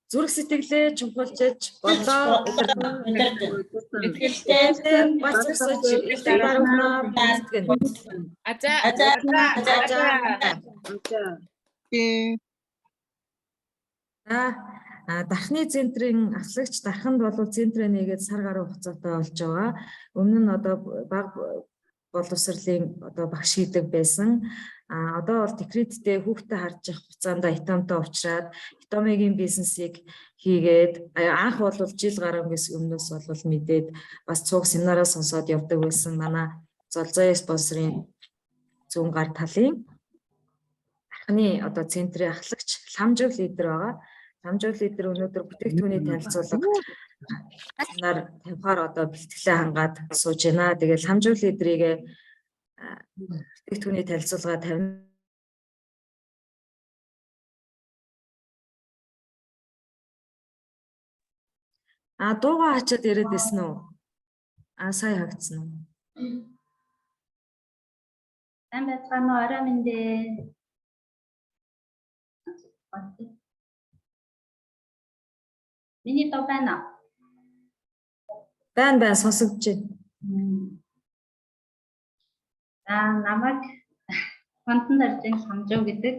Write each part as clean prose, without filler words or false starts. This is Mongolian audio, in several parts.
зүрх сэтгэлээ чухалчилж болоо Итгэлтэй бас өсөж элэг баруунаа бэлтгэн. Дархны центрийн ахлагч дарханд бол центрээ нэгээд сар гаруй хугацаатай болж байгаа. Өмнө нь одоо баг боловсролын одоо багш хийдэг байсан. Одоо бол декреттэй хүүхдэд харж явах хугацаанд итомтой уучраад итомигийн бизнесийг хийгээд анх бол жил гарангаас өмнөөс бол мэдээд бас цуг семинараа сонсоод явдаг байсан манай Золзоо спонсорын зүүн гар талын дархны одоо центрийн ахлагч ламжиг лидер байгаа. Ламжиг лидер өнөөдөр бүтээгдэхүүний танилцуулга нар тавихаар одоо бэлтгэлээ хангаад сууж байна. Тэгээд ламжиг лидерийг бүтээгдэхүүний танилцуулга тавина. Дуугаа хачаад яриад байсан уу? Сая хагдсан уу? Сайн байцгаана уу? Орой мэндэ. Миний дуу байна уу? Байна сонсогдож байна. Намайг Фонтон даржин Самжуу гэдэг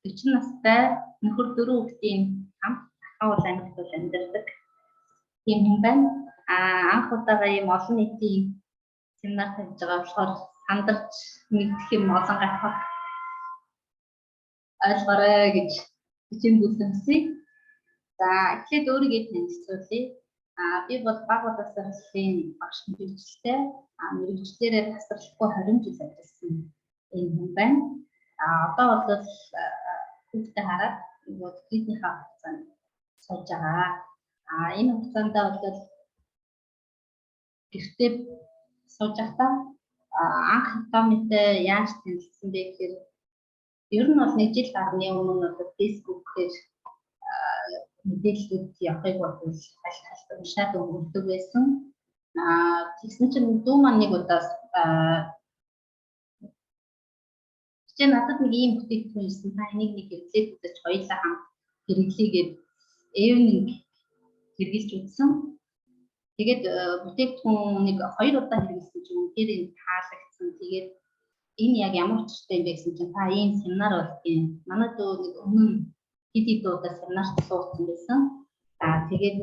40 настай нөхөр 4 хүүхдийн хамт ахуул аймагт амьдардаг тийм хүн байна. Анх удаага ийм олон нийтийн семинар тавьж байгаа болохоор сандарч мэдэх юм олон гарах ойлгоорой гэж хүсэмжлүүлсэн. Эхлээд өөрийгөө танилцуулъя. Би бол баг боловсролын багш мэргэжилтэй мэргэжлээрээ тасралтгүй 20 жил ажилласан юм хүн байна. Одоо бол хүүхдээ хараад декретийнхаа хугацаанд сууж байгаа. Энэ хугацаанд бол гэртээ сууж байхдаа анх итомитэй яаж танилцсан бэ гэхээр ер нь бол нэг жил гарны өмнө фэйсбүүкээр мэдээлэлүүд явахыг бодвол аль уншаад өнгөрдөг байсан. Тэгсэн чинь дүү маань нэг удаас чи надад нэг ийм бүтээгдэхүүн ирсэн. Та энийг нэг хэрэглээд үзэж хоёулаа хамт хэрэглэегээд эвнинг хэрэгжилж үзсэн. Тэгээд бүтээгдэхүүнийг 2 удаа хэрэглэсэн чинь үнээр энэ таалагдсан. Тэгээд энэ яг ямар учиртай юм бэ гэсэн чинь та ийм семинар болдгийн. Манай дүү нэг өмнө хэд удаа семинарт суусан байсан. Тэгээд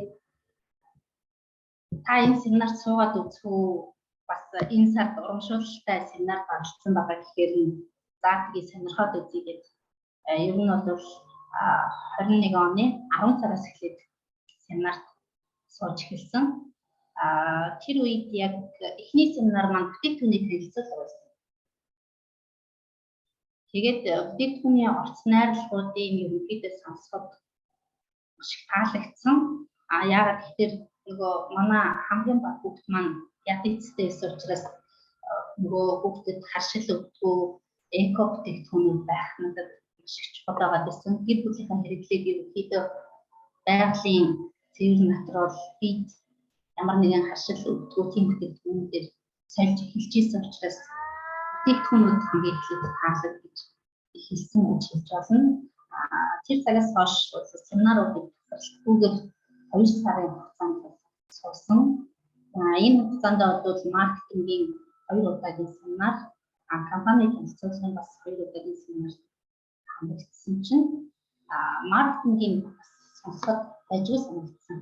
та энэ семинарт суугаад үзэх үү? Бас энэ сард урамшуулалтай семинар гаргацсан байгаа гэхээр заатгийг сонирхоод үзье гэдэг. Ер нь бол 21 оны 10 сараас эхлээд семинарт сууж эхэлсэн. Тэр үед яг эхний семинар маань бүтээгдэхүүний танилцуулга байсан. Тэгээд бүтээгдэхүүний орц найрлагуудын ерөнхийдөө сонсоход маш их таалагдсан. Яагаад гэхээр нөгөө манай хамгийн бага хүүхд маань диабеттэй байсан учраас нөгөө хүүхдэд харшил өгдөггүй эко бүтээгдэхүүнүүд байх надад маш их чухал байгаа гэсэн. Гэр бүлийнхаа хэрэглээд ерөнхийдөө байгалийн цэвэр натурал фид ямар нэгэн харшил өгдөггүй тийм бүтээгдэхүүнүүдээр сольж эхэлж ирсэн учраас бүтээгдэхүүнүүд хамгийн эхлээд таалагдж эхэлсэн гэж хэлж болно. Тэр цагаас хойш семинаруудыг тасралтгүйгээр 2 сарын хугацаанд суусан. Энэ хугацаанд бол маркетингийн 2 удаагийн семинар, компани танилцуулгын бас 2 удаагийн семинар хамрагдсан чинь маркетингийн сонсоход ажиг санагдсан.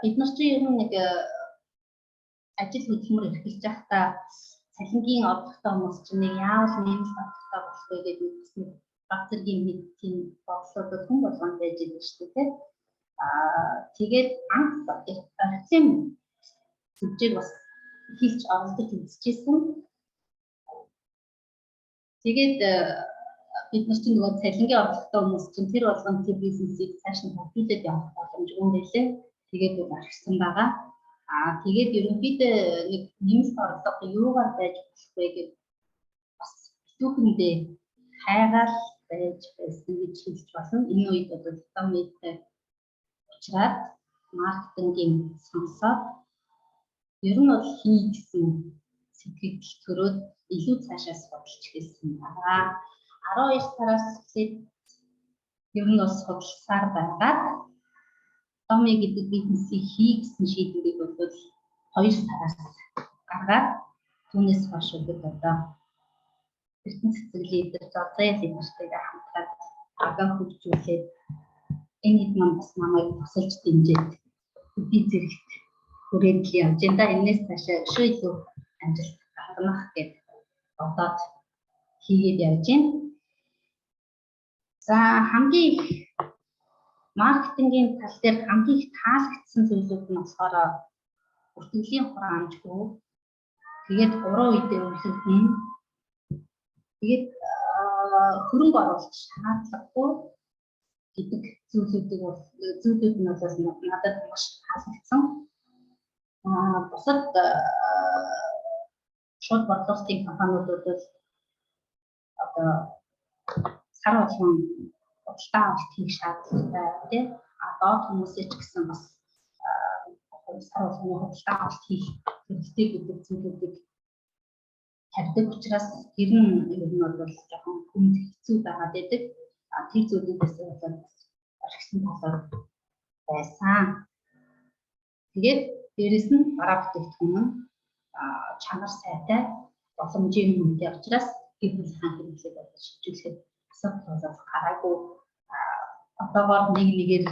Бид нар чинь ер нь нэг ажил хөдөлмөр эрхэлж байхдаа цалингийн орлоготой хүмүүс чинь нэг яавал нэмэлт орлоготой болох вэ гэдэг нэг баг зэргийн нэг тийм бодлого хүн болгонд байж байгаа шүү дээ. Тэгээд анх арцын зүжиг бас хийлж оролдож үзчихсэн. Тэгээд бид нар чинь нөгөө цалингийн орлоготой хүмүүс чинь тэр болгонд тэр бизнесийг цааш нь хөгжүүлээд явах боломжгүй байлээ. Тэгээд арчсан байгаа. Тэгээд ерөнхийдөө нэг нэмэлт орлого юугаар байж болох вэ гэж бас битүүхэндээ хайгаал байж байсан гэж хэлж болно. Энэ үед бол томьёотой учраад маркетингийн сонсоод ер нь бол хий гэсэн сэтгэл төрөөд илүү цаашаа судалж эхэлсэн байгаа. 12 сараас эхлээд ер нь бас судалсаар байгаад Tommy гэдэг бизнесийг хий гэсэн шийдвэрийг бол 2 сараас гаргаад түүнээс хойш одоо ертөнц цэцэглээ дээр зозрын лидертэйгээ хамтраад агаа хөгжүүлээд энэ хэд бас намайг тусалж дэмжиж үгүй зэрэгт хүрээнд л явж энэ энэс цаашаа өшөө илүү амжилт гаргах гэж бодоод хийгээд явж байна. За хамгийн их маркетингийн тал дээр хамгийн их таалагдсан зүйлүүд нь болохоор бүртгэлийн хураамжгүй тэгээд уруу үедээ өрсөлдөн тэгээд хөрөнгө оруулалт шаардлагагүй гэдэг зүйлүүд нь бас надад маш таалагдсан. Бусад шууд бодлогын компаниудад одоо сар болгон худалдаа авалт хийх шаардлагатай тийм доод хүмүүсээ ч гэсэн бас сар болгон худалдаа авалт хийх хэрэгтэй гэдэг зүйлүүдийг тавьдаг учраас ер нь бол жоохон хүнд хэцүү байгаад байдаг. Тэр зүйлүүдээс болоод орхисон талаар байсан. Тэгээд дээрэс нь дараа бүтээгдэхүүн нь чанар сайтай боломжийн үнэтэй учраас гэрэл хаан хэрэглээд болж шийдвэрлэхэд асуудал болоод гараагүй. Одоогоор нэгээр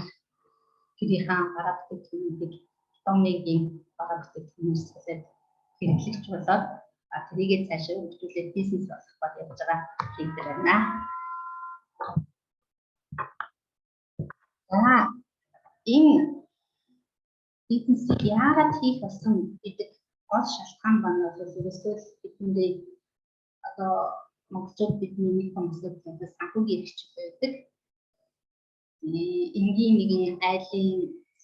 гэрийнхаа дараа бүтээгдэхүүнийг Tommy-гийн дараа бүтээгдэхүүнээс хэрэглэж болоод тэрийгээ цаашаа хөгжүүлээд бизнес болох бод явж байгаа лидер байна. Энэ бизнесийг яагаад хийх болсон гэдэг гол шалтгаан байна бол ерөөсөө бидэндээ одоо монголчууд бидний нэг хүмүүсээс санхүүгийн хэрэгч байдаг. Энгийн нэгэн айлын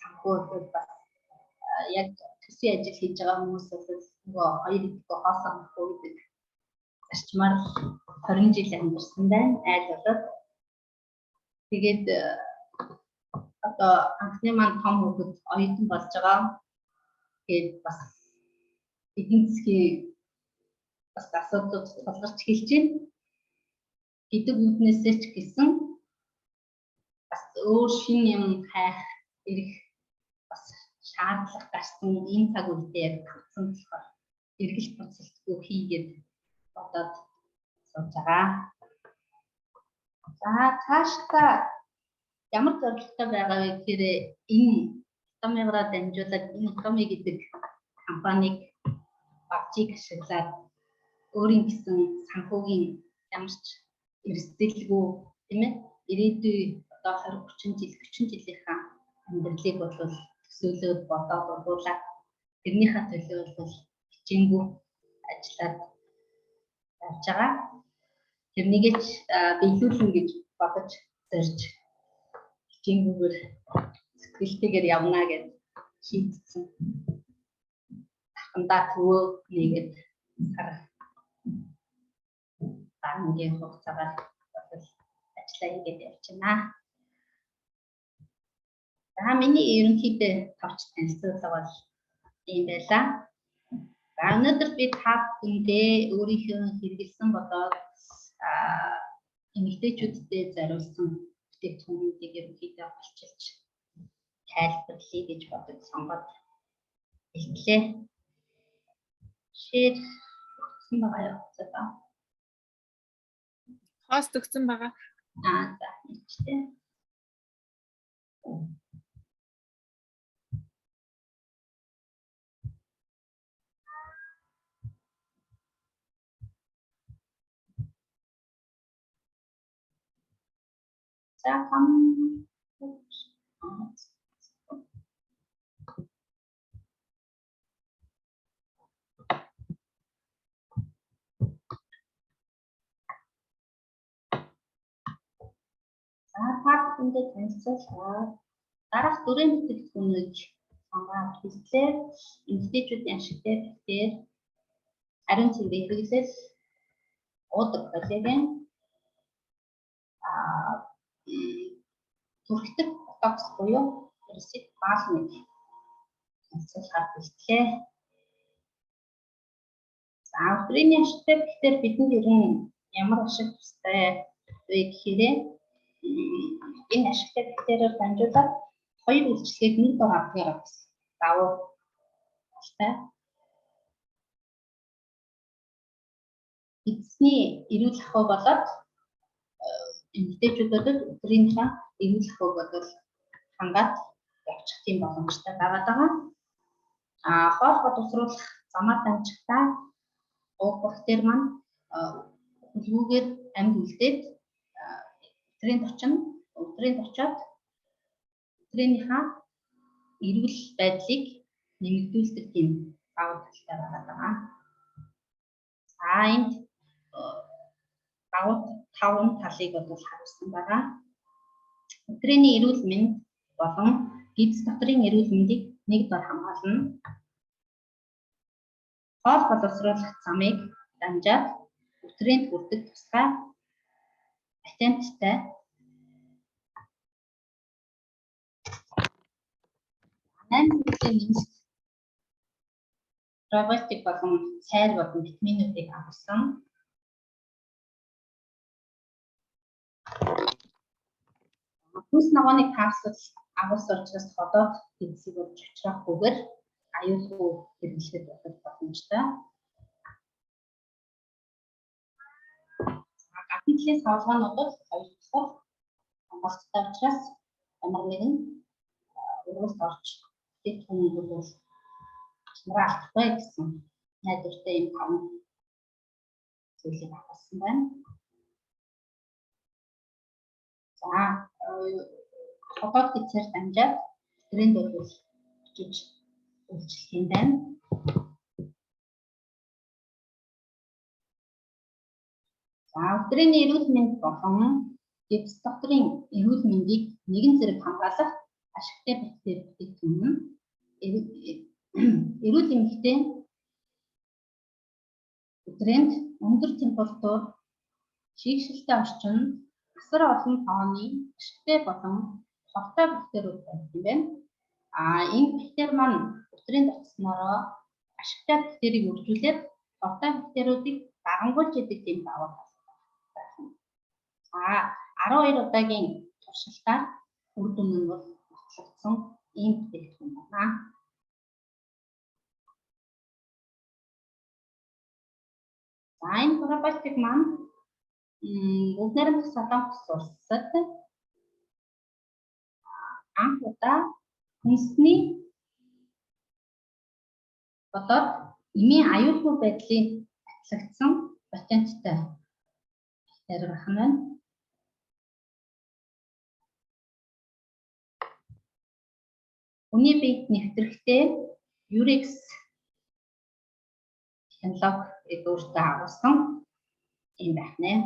санхүү бол бас яг төсвийн ажил хийж байгаа хүмүүсээс нөгөө хоёр идэхгүй хоосон санхүү гэдэг зарчмаар 20 жил амьдсан байна. Айл болоод тэгээд одоо анхны маань том хөвгөд оюутан болж байгаа. Тэгээд бас эдийн засгийн бас асуудлууд тулгарч эхэлж байна. Гэдэг үднээсээ ч гэсэн бас өөр шинэ юм хайх ирэх бас шаардлага гарсан энэ цаг үедээ яг тавцсан болохоор эргэлт процессгүй хийгээд бодоод сууж байгаа. За цаашдаа ямар зорилготой байгаа вэ гэхээр энэ Tommy-гаараа дамжуулаад энэ Tommy гэдэг компанийг багжийг ашиглаад өөрийн гэсэн санхүүгийн ямар ч эрсдэлгүй тийм ээ ирээдүй одоо 20 30 жилийнхаа амьдралыг бол төсөөлөд бодоод урдуулаад тэрнийхээ төлөө бол хичээнгүй ажиллаад явж байгаа. Тэрнийгээ ч биелүүлнэ гэж бодож зорж хичээнгүйгээр сэтгэлтэйгээр явна гэж шийдсэн. Тархандаа төвөө нэгээд банкгийн хугацаагаар ажиллаа хийгээд явж байна. За миний ерөнхийдөө товч танилцуулга бол ийм байлаа. За өнөөдөр би та бүхэндээ өөрийнхөө хэрэгэлсэн бодоод эмэгтэйчүүдтэй зориулсан бүтээгдэхүүнүүдийг ерөнхийдөө олчилж тайлбарлая гэж бодож сонгоод хэллээ. Шир өгсөн байгаа юу? Хост өгсөн байгаа. За хэлчихээ. За та бүхэндээ танилцуулаад дараах дөрвөн бүтээгдэхүүнийг сонгоод хэллээ. Эмэгтэйчүүдийн ашиг дээр ариун цэврийн хэрэглэл, уудаг коллаген, түрхдэг ботокс буюу эрсик балмыг танилцуулахаар бэлтгэлээ. За өдрийн ашигтай гэхээр бидэнд ер нь ямар ашиг тустай вэ гэхээр энэ ашигтай бактериор дамжуулаад хоёр үйлчлэгийг нэг дор авдгаар авсан. Давуу талтай. Эцсний эрүүл ахуй болоод эмэгтэйчүүдэд өдрийнхээ эрүүл ахуйг бодвол хангаад явчих тийм боломжтой байгаад байгаа. Хоол боловсруулах замаар дамжихдаа уг бактери маань хөлгүүгээр амьд үлдээд өдрийн очоод өдрийнхээ эрүүл байдлыг нэмэгдүүлдэг тийм давуу талтай байгаад байгаа. Энд давуу таван талыг бодвол харуулсан байгаа. Өдрийн эрүүл мэнд болон гидс дотрийн эрүүл мэндийг нэг дор хамгаална. Хоол боловсруулах замыг дамжаад өдрийн хүрдэг тусгай патенттай пробиотик болон цайр болон витаминуудыг авсан. Хүнс ногооны капсул агуулсан учраас ходоод гидсийг болж очрохгүйгээр аюулгүй хэрэглэхэд боломжтой. Гадны талын савлгаануудад хоёр дахь хамгаалалттай учраас ямар нэгэн уралд орж бүтээгдэхүүнүүд бол чанараа алдахгүй гэсэн найдвартай юм хам зүйлийг авсан байна. Ходоод гидсээр дамжаад тренд бол очиж үйлчлэх юм байна. Өдрийн эрүүл мэнд болон гидс дотрийн эрүүл мэндийг нэгэн зэрэг хамгаалах ашигтай бактери бүтээгдэхүүн нь эрүүл эмэгтэй өдрийн өндөр температур, шийгшилтэй орчин, асар олон тооны ашигтай болон хортой бактериуд байдаг юм байна. Энэ бактери маань өдрийн дотсноороо ашигтай бактерийг үржүүлээд хортой бактериудыг дагангуулж идэг тийм давуу тал. 12 удаагийн туршилтаар үр дүн нь бол батлагдсан ийм бүтээгдэхүүн байна. Энэ пробиотик маань бүгд найрамдах Солонгос улсад анх удаа хүнсний болоод эмийн аюулгүй байдлыг батлагдсан патенттай бактери байна. Хүний биед нэвтрэхтэй Urex технологиг өөртөө агуулсан юм байна.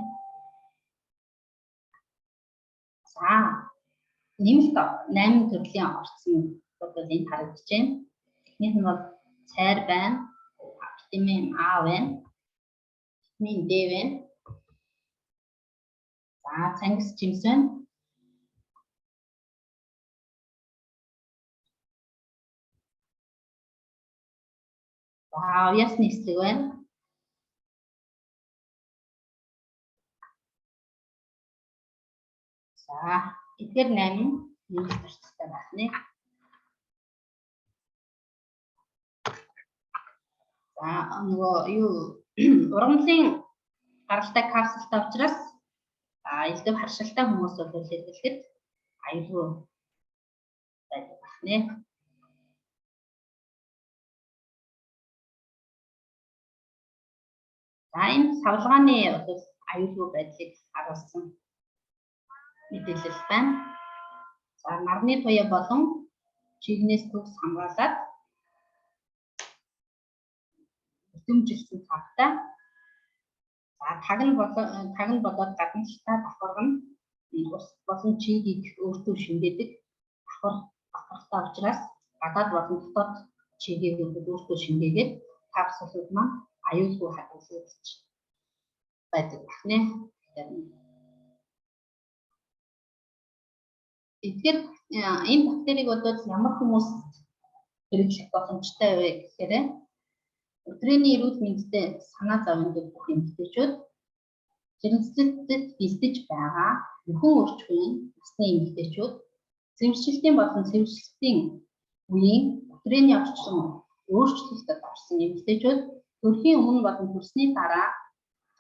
Нэмэлт 8 төрлийн орцсон бол энэ харагдаж байна. Эхнийх нь бол цайр байна, витамин А байна, витамин D байна. Цангис жимс байна. Ясны эслэг байна. Эдгээр 8 нэмэлт орцтой байна. Ургамлын гаралтай капсултай учраас илүү харшилтай хүмүүс бол хэлэлхэд аюулгүй байдаг байна. Энэ савлгааны бол аюулгүй байдлыг харуулсан мэдээлэл байна. Нарны туяа болон чигнээс төгс хамгаалаад бүтэмжилсэн цавтай. Тагн болоод гадна талтай давхарган ус болон чигийг өөртөө шингээдэг давхартай учраас гадаад болон дотоод чигийг өөртөө шингээгээд капсулууд маань аюулгүй хадгалагдаж байдаг байна. Тэгэхээр энэ бактерийг бодвол ямар хүмүүс хэрэглэх боломжтой вэ гэхээр өдрийн эрүүл мэндэд санаа зовж бүх эмэгтэйчүүд жирэмслэлтэд бэлдэж байгаа нөхөн өрчмийн насны эмэгтэйчүүд цэвэршилтийн болон цэвэршилтийн үеийн өдрийн орчин өөрчлөлтөд орсон эмэгтэйчүүд төрхийн өмнө болон төрсний дараа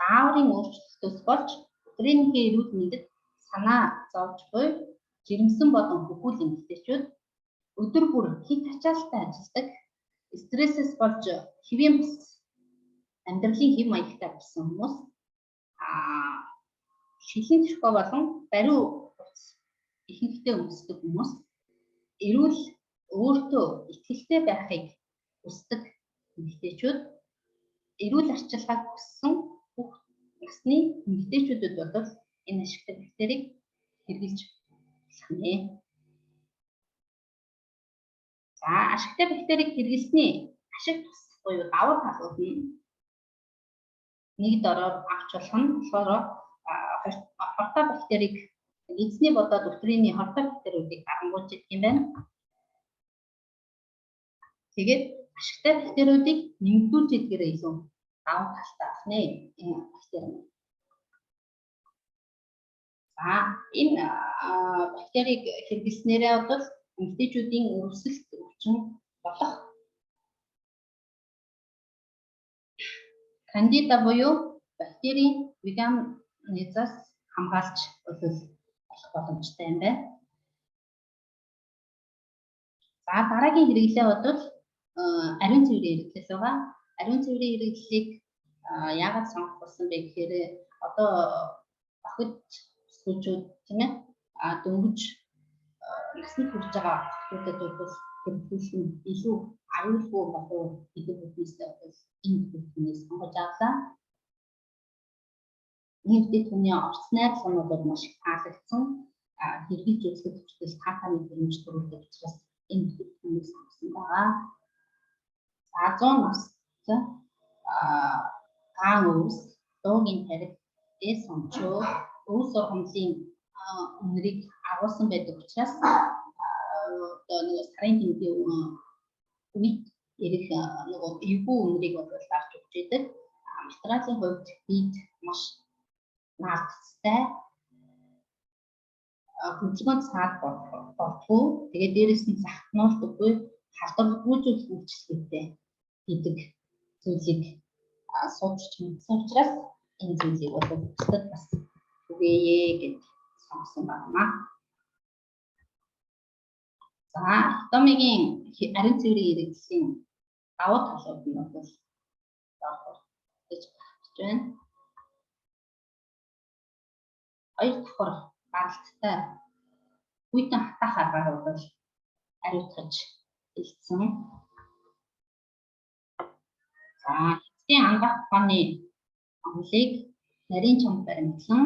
гааврын өөрчлөлтөөс болж өдрийнхээ эрүүл мэндэд санаа зовж буй жирэмсэн болон хөвгүүл эмэгтэйчүүд өдөр бүр хит ачаалттай ажилладаг стрессээс болж хэвийн бус амьдралын хэв маягтай болсон хүмүүс шилэн төрхөө болон бариу ихэнхдээ өмсдөг хүмүүс эрүүл өөртөө итгэлтэй байхыг хүсдэг эмэгтэйчүүд эрүүл арчилгааг хүссэн бүх насны эмэгтэйчүүдэд бол энэ ашигтай бактерийг хэрэглэж болох нэ. За ашигтай бактерийг хэрэглэсний ашиг тус буюу давуу талууд нь нэг дороор авч болох нь болохоор хортой бактерийг эзний бодоод өтрийний хортой бактериудыг гаргуулж идэх юм байна. Тэгээд ашигтай бактериудыг нэмэгдүүлж идгээрээ илүү давуу талтай байна энэ бактери. За энэ бактерийг хэрэглэснээрээ бол эмэгтэйчүүдийн өрсөлд өвчин болох кандида буюу бактерийн веганизаас хамгаалж болох боломжтой юм байна. За дараагийн хэрэглээ бол ариун цэврийн хэрэглээс байгаа. Ариун цэврийн хэрэглэлийг яагаад сонгох болсон бэ гэхээр одоо охид сүлжүүд тийм ээ дөнгөж насны хүрч байгаа охидуудад бол хэрэглэл нь илүү аюулгүй болов гэдэг үгнээсээ бол энэ бүхнээс сонгож авлаа. Нийт хүний орц найрлагууд маш их таалагдсан. Хэрэгж үзэхэд хүртэл таатаны хэмж төрүүлдэг учраас энэ бүхнээс сонгосон байгаа. За 100 наст гаан өвс, дуугийн тариг, дэс сончоо, өв сургамлын үнэрийг агуулсан байдаг учраас одоо нэг сарын тэмдгийн үед ирэх нөгөө эвгүй үнэрийг бол авч өгч идэг. Материалын хувьд бид маш наалттай хөдөлгөөнд саад болтгоо. Тэгээд дээрэс нь захтнуулдаггүй халдваргүй үйлчлэгтэй гэдэг зүйлийг суулж мэдсэн учраас энэ зүйлийг бол бусдад бас үгээе гэж сонгосон байна. За хитомигийн ариун цэврийн хэрэгслийн давуу талууд нь бол гэж байна. Хоёр давхар гаралттай хүйтэн хатах аргаар бол ариутгаж хэлсэн. За эцсийн ангах ухааны онолыг нарийн чамд баримтлан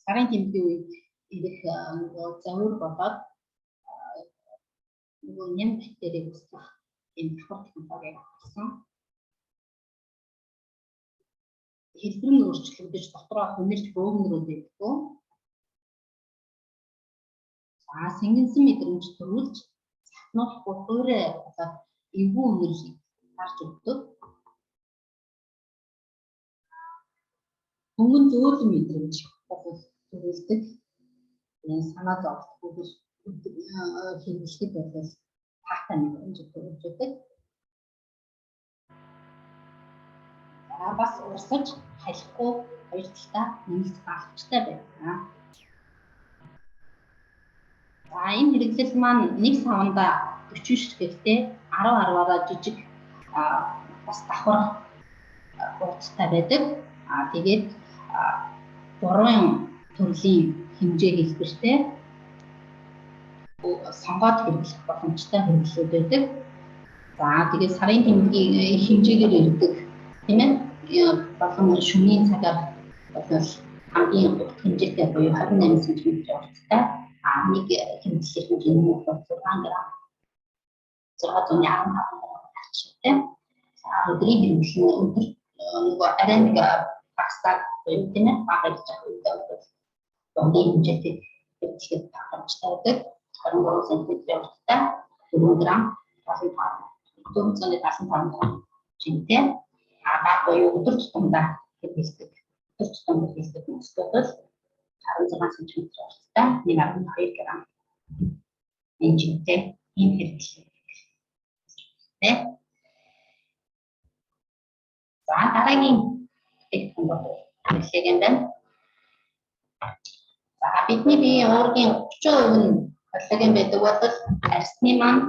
сарын тэмдгийн үед ирэх нөгөө завур болоод нөгөө нэм бактерийг үүсгэх юм давхар технологиг авсан. Хэлбэр нь өөрчлөгдөж дотроо хөнөрч бөөгнөрүүд байдгүй. За сэнгэнсэн мэдрэмж төрүүлж захнуулахгүй хуурай болоод эвгүй үнэрлийг гарч өгдөг. Хөнгөн зөөлөн мэдрэмж төрүүлдэг. Энэ санаа зовлтгүй хэрэглэхэд бол таатай мэдрэмж төрүүлдэг. Бас урсаж халихгүй хоёр талтай нэмэлт багцтай байна. За энэ хэрэглэл маань нэг саванда 40 ширхэгтэй 10-10-аараа жижиг бас давхар хурдтай байдаг. Тэгээд 3 төрлийн хэмжээ хэлбэртэй сонгоод хэрэглэх боломжтой хэрэглэлүүд байдаг. За тэгээд сарын тэмдгийн хэмжээгээр ирдэг тийм ээ болон шөнийн цагаар бол хамгийн хэмжээтэй буюу 28 см урттай нэг хэмжээний хэмжээ нь бол 6 г 615 грамтай. Өдрийн хэрэглэл нь өдөр нөгөө арай нэг багсдаг буюу тийм ээ багаж байгаа үед бол хэмжээтэй хэрэглэх боломжтой байдаг. 23 см урттай 4 г 455 грамтай. баг буюу өдөр тутамдаа хэрэглэдэг. Өдөр тутамд хэрэглэдэг мөсгөл 16 см урттай 1.2 г энжинтэй ийм хэрэглээ. Тэ. За дараагийн бүтээгдэхүүн бол хэрэглээг юм байна. За бидний биеийн уургийн 30% нь коллаген байдаг бол арсны маань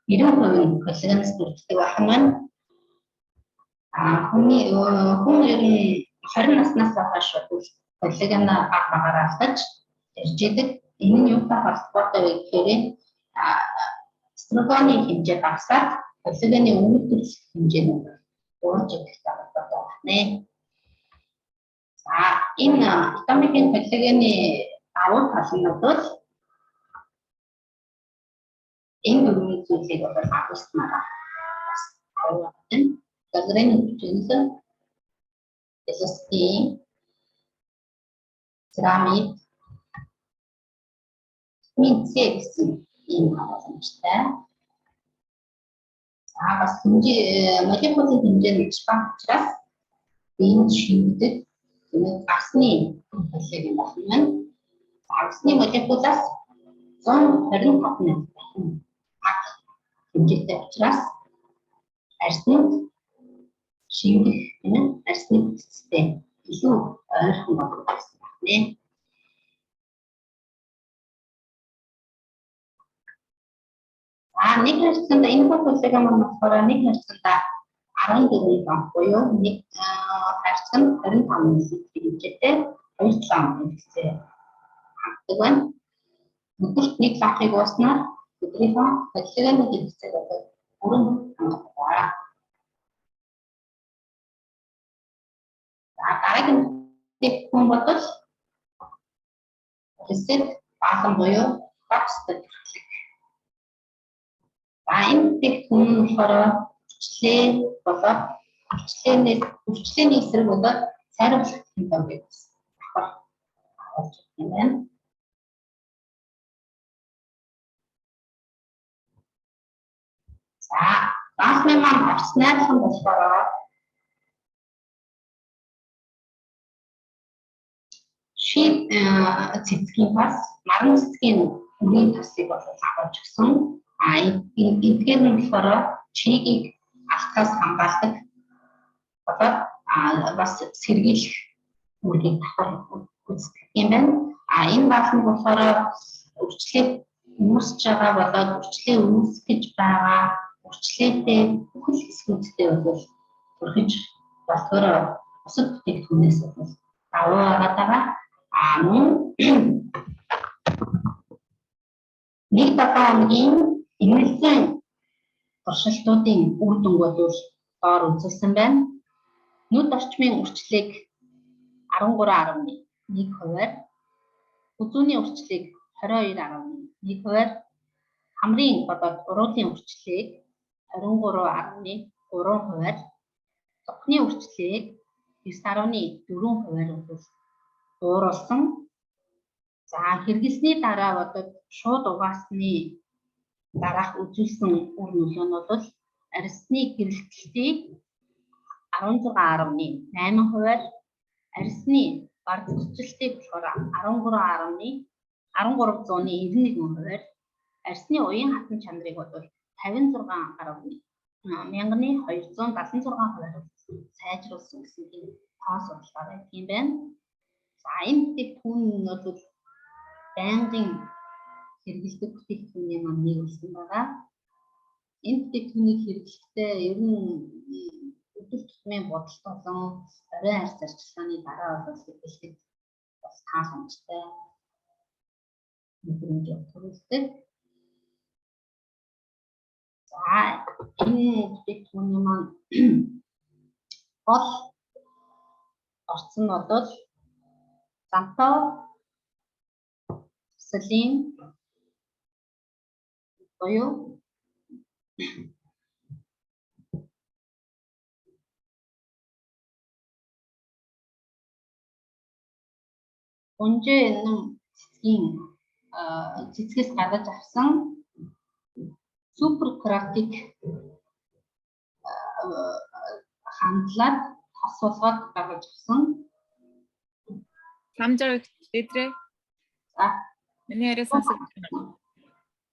90% нь коллагенээс бүрддэг байна маань. Хүн ер нь 20 наснаас хойш коллаген багаар алдаж ирж идэг. Энэ нь юутай холбоотой вэ гэхээр эстрогены хэмжээ багасаад коллагены үйлдвэрлэх хэмжээ нь буурч идэгтэй холбоотой байна. За энэ витамин коллагены давуу тал нь бол энэ дөрвөн зүйлийг бол агуулснаар байна. Коллаген эластин, церамид, витамин С гэсэн ийм халамжтай. За бас хэмжээ молекулын хэмжээ нь бага учраас биеийн шимтэг агсны коллаген байна. Агсны молекулаас 125 дахин хэмжээтэй учраас арсны шимтэг арсны бүтцтэй илүү ойрхон болох байна. Нэг харьцаанд энэ коллаген маань болохоор нэг харьцаанд 14 грамм буюу нэг харьцаанд 25 мл хэмжээтэй 2 лам хэлцээ ханддаг байна. Өдөрт нэг лахыг ууснаар өдрийнхөө коллагены хэлцээ болоод бүрэн хангалттай байна. Дараагийн бүтээгдэхүүн бол ресет баасан буюу бакстай хэрэглэг. Энэ бүтээгдэхүүн нь болохоор өвчлөөний эсрэг болоод сайруулах хэмжээнд авах юм байна. За баасны маань арснайхан болохоор цэцгийн бас маран цэцгийн үрийн таслыг агуулж өгсөн. Эдгээр нь болохоор чигийг алтаас хамгаалдаг. Болоод бас сэргийлэх үрийг давхар үздэг юм байна. Энэ баасан болохоор үрчлээ үүсэж байгаа болоод үрчлээ үүсгэж байгаа үрчлээтэй бүхэл хэсгүүдтэй бол бүрхэж болохоор бусад бүтээгдэхүүнээс бол давуу байгаа. Нэг дахин эмнэлзийн туршилтуудын үр дүн бол доор үзүүлсэн байна. Нүд орчмын үрчлийг 13.1%-аар, үзүүний үрчлийг 22.1%-аар, хамрын бодоод уруулын үрчлийг 23.3%-аар, цохны үрчлийг 9.4%-аар бууруулсан. За хэрэглэсний дараа бодоод шууд угаасны дараах үзүүлсэн үр нөлөө нь бол арсны гэрэлтэлтийг 16.8%-аар, арсны бард зөрчилтийг болохоор 13.91%-аар, арсны уян хатан чанарыг бол 56.1276%-аар сайжруулсан гэсэн тоо судалгаа байдаг юм байна. За энэ бүтээгдэхүүн нь бол байнгын хэрэглэдэг бүтээгдэхүүний маань нэг болсон байгаа. Энэ бүтээгдэхүүнийг хэрэглэхдээ ер нь өдөр тутмын бодолт болон орой арьс зарчилгааны дараа бол хэрэглэхэд бас тааламжтай мэдрэмж төрүүлдэг. За энэ бүтээгдэхүүний маань гол орц нь бол зантаа цэцлийн буюу унжээ цэцгээс гаргаж авсан суперкратик хандлаад тосолгоод гаргаж өгсөн. Ламжаа лидрээ. За Миний яриа сонсогдож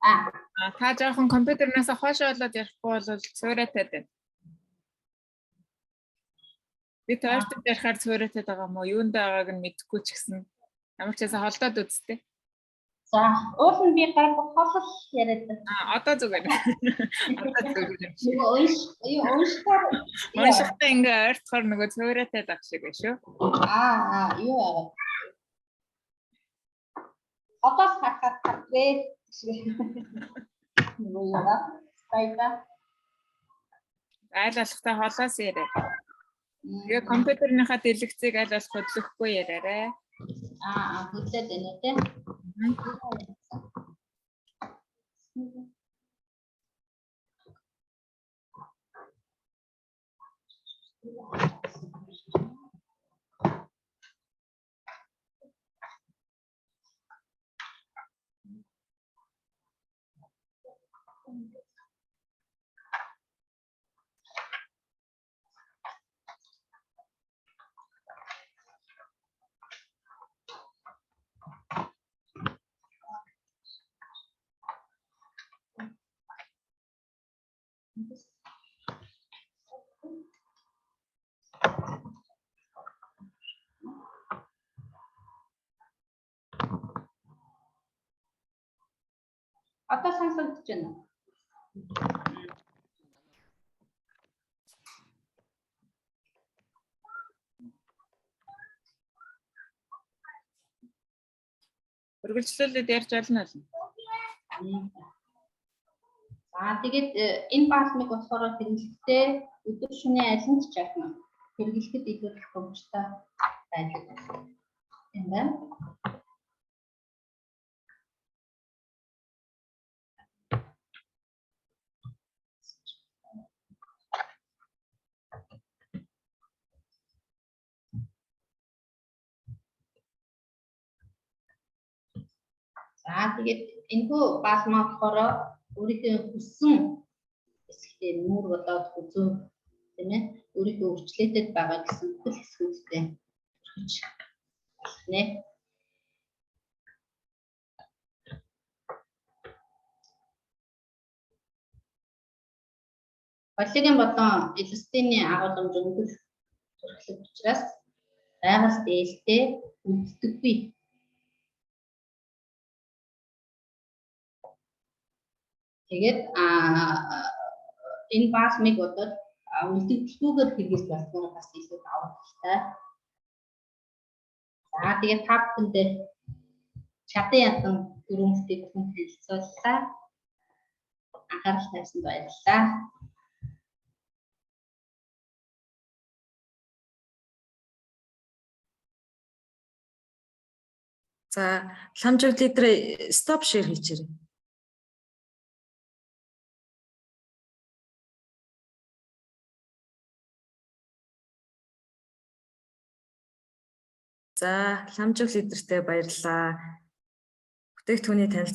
байна. Та жоохон компьютернаас хойш болоод ярихгүй бол цөөрөөтэй байна. Би тойртод ярихаар цөөрөөтэй байгаа мó юунд байгааг нь мэдэхгүй ч гэсэн ямар ч байсан холдоод үзтээ. за уул нь би гайг хол яриад байна. Одоо зүгээр. Одоо зүгээр. Нөгөө уншихаар Уншихтаа ингээ ойртохоор нөгөө цөөрөөтэй байх шиг байна шүү. юу яагаад отос хахад хатвэ нөгөө яа сайта Айл алхтаа холоос яриа. Тэгээ компьютерийнхаа дэлгэцийг айл алх хөдлөхгүй яриарай. хөдлөд байна тий. Одоо сонсогдож байна уу? Үргэлжлүүлээд ярьж олно уу? Тэгээд энэ баасмыг болохоор хэрэглэхдээ өдөр шөнийн алин ч жахна. Хэрэглэхэд илүү тохиромжтой байдаг юм байна. Тэгээд энэхүү баасмаа болохоор өөрийнхөө хүссэн хэсэгтээ нүүр болоод үзүү тийм ээ өөрийнхөө өрчлөлтөд байгаа гэсэн бүхэл хэсгүүдтэй хүрч нэ. Балигийн болон эластины агуулмж өндөр төрөлх учраас байгальд ээлтэй үлддэггүй. Тэгээд энэ баасмыг бодоод үлдэгдэхгүйгээр хэрэглэж болсноор бас илүү давуу талтай. Тэгээд та бүхэндээ чадан ядан дөрөвтэй бүхэн танилцууллаа. Анхаарал тавьсанд баярлалаа. За ламжиг лидрээ стоп шеэр хийчээрэй. За ламжиг лидертэй баярлалаа. Бүтээгдэхүүний танилцуулга